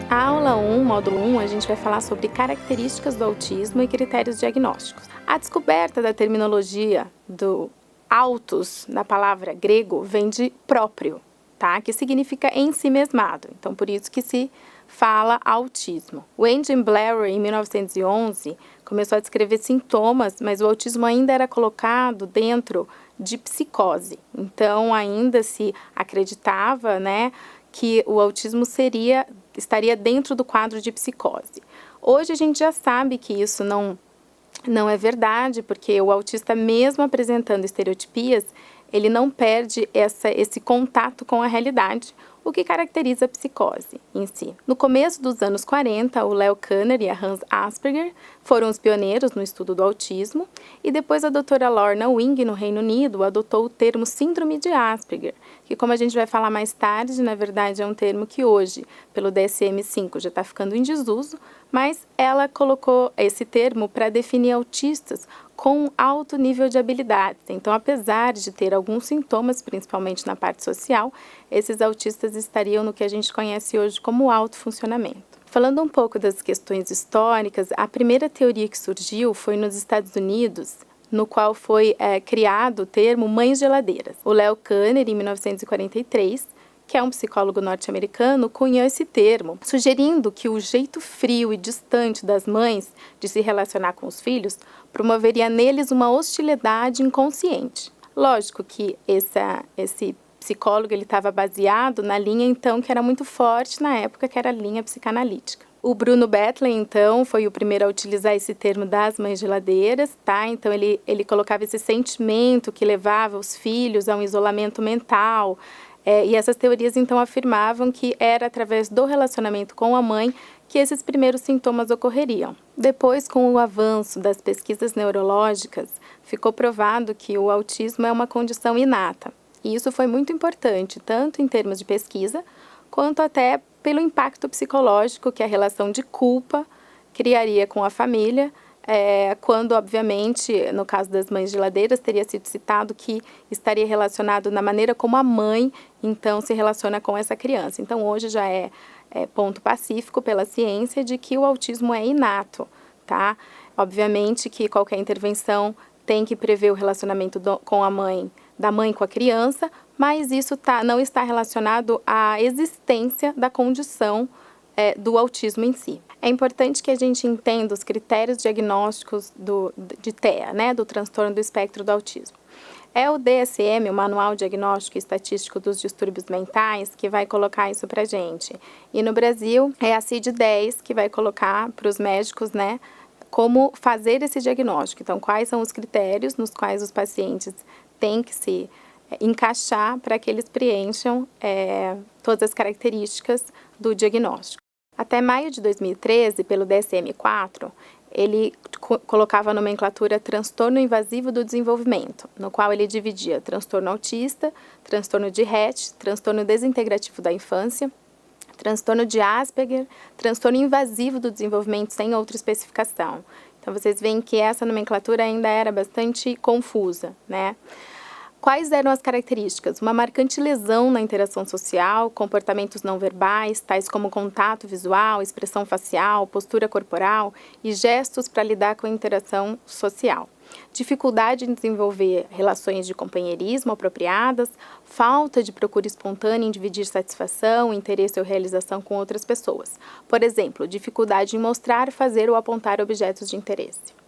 A aula 1, módulo 1, a gente vai falar sobre características do autismo e critérios diagnósticos. A descoberta da terminologia do autos, na palavra grego, vem de próprio, tá? Que significa ensimesmado. Então, por isso que se fala autismo. O Andy Blair, em 1911, começou a descrever sintomas, mas o autismo ainda era colocado dentro de psicose. Então, ainda se acreditava, né, que o autismo estaria dentro do quadro de psicose. Hoje a gente já sabe que isso não é verdade, porque o autista, mesmo apresentando estereotipias, ele não perde esse contato com a realidade, o que caracteriza a psicose em si. No começo dos anos 40, o Leo Kanner e a Hans Asperger foram os pioneiros no estudo do autismo, e depois a doutora Lorna Wing, no Reino Unido, adotou o termo síndrome de Asperger, que, como a gente vai falar mais tarde, na verdade é um termo que hoje, pelo DSM-5, já está ficando em desuso, mas ela colocou esse termo para definir autistas com alto nível de habilidades. Então, apesar de ter alguns sintomas, principalmente na parte social, esses autistas estariam no que a gente conhece hoje como alto funcionamento. Falando um pouco das questões históricas, a primeira teoria que surgiu foi nos Estados Unidos, no qual foi criado o termo mães geladeiras. O Leo Kanner, em 1943, que é um psicólogo norte-americano, cunhou esse termo, sugerindo que o jeito frio e distante das mães de se relacionar com os filhos promoveria neles uma hostilidade inconsciente. Lógico que esse psicólogo estava baseado na linha, então, que era muito forte na época, que era a linha psicanalítica. O Bruno Betlem, então, foi o primeiro a utilizar esse termo das mães geladeiras, tá? Então, ele colocava esse sentimento que levava os filhos a um isolamento mental. E essas teorias, então, afirmavam que era através do relacionamento com a mãe que esses primeiros sintomas ocorreriam. Depois, com o avanço das pesquisas neurológicas, ficou provado que o autismo é uma condição inata. E isso foi muito importante, tanto em termos de pesquisa, quanto até pelo impacto psicológico que a relação de culpa criaria com a família, quando, obviamente, no caso das mães geladeiras, teria sido citado que estaria relacionado na maneira como a mãe, então, se relaciona com essa criança. Então, hoje já é ponto pacífico pela ciência de que o autismo é inato, tá? Obviamente que qualquer intervenção tem que prever o relacionamento com a mãe, da mãe com a criança, mas isso não está relacionado à existência da condição do autismo em si. É importante que a gente entenda os critérios diagnósticos de TEA, né, do transtorno do espectro do autismo. É o DSM, o Manual Diagnóstico e Estatístico dos Distúrbios Mentais, que vai colocar isso pra gente. E no Brasil, é a CID-10 que vai colocar para os médicos, né, como fazer esse diagnóstico. Então, quais são os critérios nos quais os pacientes têm que se encaixar para que eles preencham todas as características do diagnóstico. Até maio de 2013, pelo DSM-4, ele colocava a nomenclatura transtorno invasivo do desenvolvimento, no qual ele dividia transtorno autista, transtorno de Rett, transtorno desintegrativo da infância, transtorno de Asperger, transtorno invasivo do desenvolvimento sem outra especificação. Então, vocês veem que essa nomenclatura ainda era bastante confusa, né? Quais eram as características? Uma marcante lesão na interação social, comportamentos não verbais, tais como contato visual, expressão facial, postura corporal e gestos para lidar com a interação social. Dificuldade em desenvolver relações de companheirismo apropriadas, falta de procura espontânea em dividir satisfação, interesse ou realização com outras pessoas. Por exemplo, dificuldade em mostrar, fazer ou apontar objetos de interesse.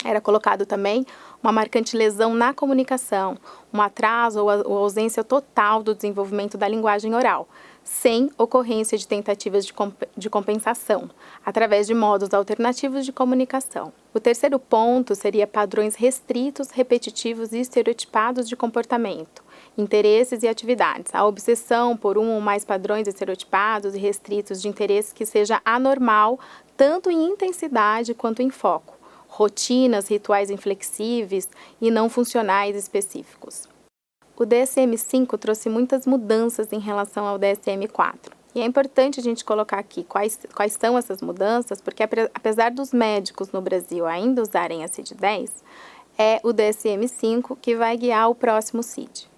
Era colocado também uma marcante lesão na comunicação, um atraso ou ausência total do desenvolvimento da linguagem oral, sem ocorrência de tentativas de compensação, através de modos alternativos de comunicação. O terceiro ponto seria padrões restritos, repetitivos e estereotipados de comportamento, interesses e atividades. A obsessão por um ou mais padrões estereotipados e restritos de interesse que seja anormal, tanto em intensidade quanto em foco. Rotinas, rituais inflexíveis e não funcionais específicos. O DSM-5 trouxe muitas mudanças em relação ao DSM-4. E é importante a gente colocar aqui quais são essas mudanças, porque apesar dos médicos no Brasil ainda usarem a CID-10, é o DSM-5 que vai guiar o próximo CID.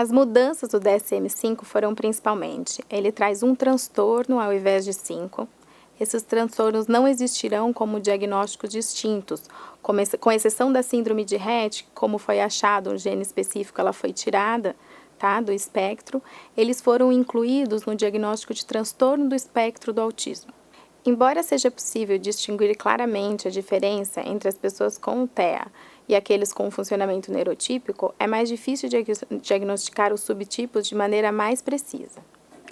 As mudanças do DSM-5 foram principalmente, ele traz um transtorno ao invés de 5. Esses transtornos não existirão como diagnósticos distintos, com exceção da síndrome de Rett, como foi achado um gene específico, ela foi tirada, tá, do espectro. Eles foram incluídos no diagnóstico de transtorno do espectro do autismo. Embora seja possível distinguir claramente a diferença entre as pessoas com TEA e aqueles com funcionamento neurotípico, é mais difícil diagnosticar os subtipos de maneira mais precisa.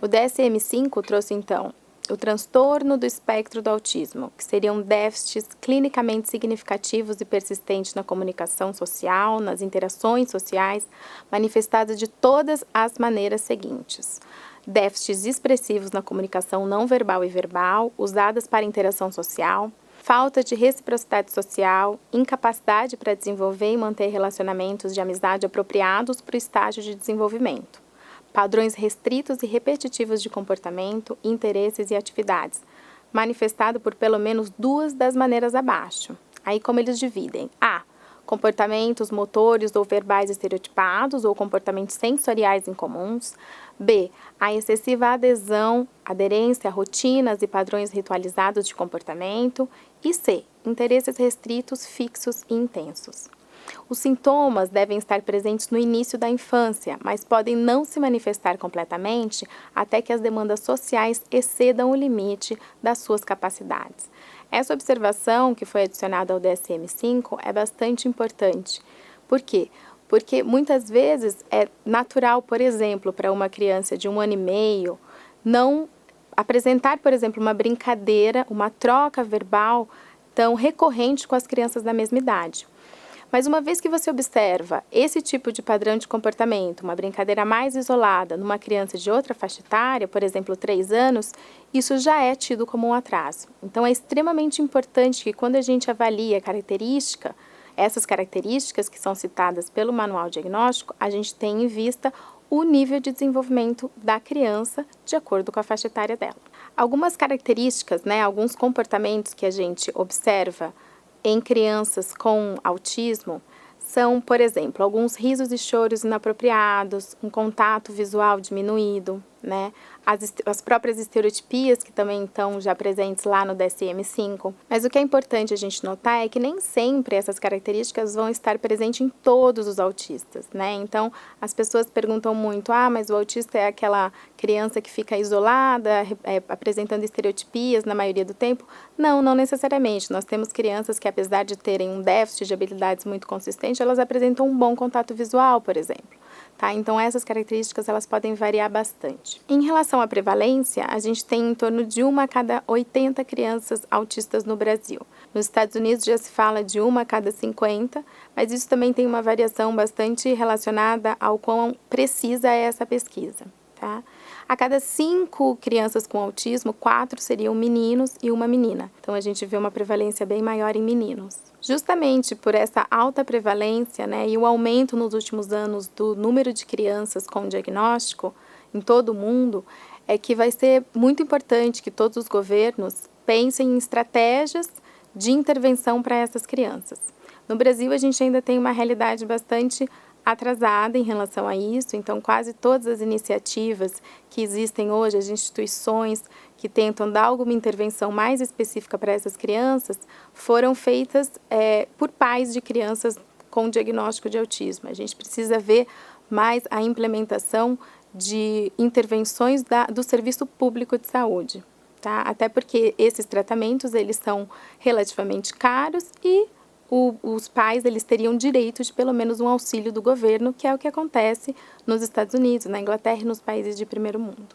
O DSM-5 trouxe, então, o transtorno do espectro do autismo, que seriam déficits clinicamente significativos e persistentes na comunicação social, nas interações sociais, manifestados de todas as maneiras seguintes: déficits expressivos na comunicação não verbal e verbal, usadas para interação social, falta de reciprocidade social, incapacidade para desenvolver e manter relacionamentos de amizade apropriados para o estágio de desenvolvimento, padrões restritos e repetitivos de comportamento, interesses e atividades, manifestado por pelo menos 2 das maneiras abaixo. Aí como eles dividem: A, comportamentos motores ou verbais estereotipados ou comportamentos sensoriais incomuns. B, a excessiva aderência a rotinas e padrões ritualizados de comportamento. E C, interesses restritos, fixos e intensos. Os sintomas devem estar presentes no início da infância, mas podem não se manifestar completamente até que as demandas sociais excedam o limite das suas capacidades. Essa observação que foi adicionada ao DSM-5 é bastante importante. Por quê? Porque muitas vezes é natural, por exemplo, para uma criança de 1 ano e meio, não apresentar, por exemplo, uma brincadeira, uma troca verbal tão recorrente com as crianças da mesma idade. Mas uma vez que você observa esse tipo de padrão de comportamento, uma brincadeira mais isolada numa criança de outra faixa etária, por exemplo, 3 anos, isso já é tido como um atraso. Então é extremamente importante que quando a gente avalia essas características que são citadas pelo manual diagnóstico, a gente tenha em vista o nível de desenvolvimento da criança de acordo com a faixa etária dela. Algumas características, alguns comportamentos que a gente observa em crianças com autismo são, por exemplo, alguns risos e choros inapropriados, um contato visual diminuído, as próprias estereotipias que também estão já presentes lá no DSM-5. Mas o que é importante a gente notar é que nem sempre essas características vão estar presentes em todos os autistas, Então, as pessoas perguntam muito: mas o autista é aquela criança que fica isolada, apresentando estereotipias na maioria do tempo? Não, não necessariamente. Nós temos crianças que, apesar de terem um déficit de habilidades muito consistente, elas apresentam um bom contato visual, por exemplo. Então, essas características elas podem variar bastante. Em relação à prevalência, a gente tem em torno de 1 a cada 80 crianças autistas no Brasil. Nos Estados Unidos já se fala de 1 a cada 50, mas isso também tem uma variação bastante relacionada ao quão precisa é essa pesquisa. A cada 5 crianças com autismo, 4 seriam meninos e 1 menina. Então, a gente vê uma prevalência bem maior em meninos. Justamente por essa alta prevalência, e o aumento nos últimos anos do número de crianças com diagnóstico em todo o mundo, é que vai ser muito importante que todos os governos pensem em estratégias de intervenção para essas crianças. No Brasil, a gente ainda tem uma realidade bastante atrasada em relação a isso, então quase todas as iniciativas que existem hoje, as instituições que tentam dar alguma intervenção mais específica para essas crianças, foram feitas por pais de crianças com diagnóstico de autismo. A gente precisa ver mais a implementação de intervenções do Serviço Público de Saúde, Até porque esses tratamentos eles são relativamente caros e os pais eles teriam direito de pelo menos um auxílio do governo, que é o que acontece nos Estados Unidos, na Inglaterra e nos países de primeiro mundo.